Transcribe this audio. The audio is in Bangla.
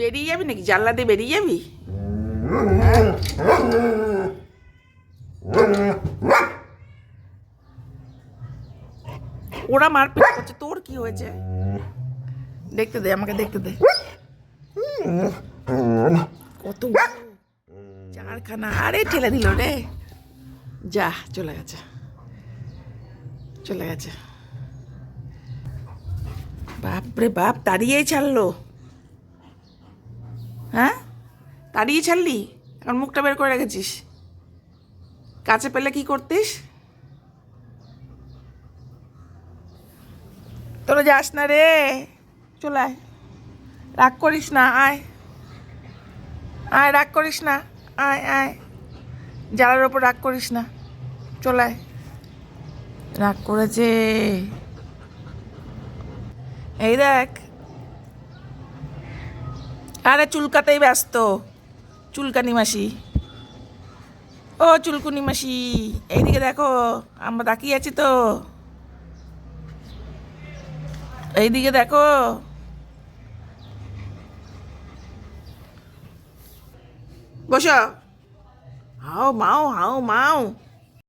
বেরিয়ে যাবি নাকি? জানলা দিয়ে বেরিয়ে যাবি? ওরা মারপিট করছে, তোর কি হয়েছে? দেখতে দে, আমাকে দেখতে দে। কত চারখানা, আরে ঠেলে দিল রে। যা, চলে গেছে, চলে গেছে। বাপরে বাপ, তাড়িয়েই ছাড়লো। হ্যাঁ, তাড়িয়ে ছাড়লি, এখন মুখটা বের করে রেখেছিস। কাছে পেলে কি করতিস? তোরা যাস না রে, চলে আয়, রাগ করিস না, আয় আয়, রাগ করিস না, আয় আয়, জালার ওপর রাগ করিস না, চলে আয়। রাগ করেছে, এই দেখ। আরে চুলকাতেই ব্যস্ত, চুলকানি মাসি। ও চুলকুনি মাসি, এইদিকে দেখো, আমরা তাকিয়ে আছি তো, এইদিকে দেখো। বসো, হাও মাও, হাও মাও।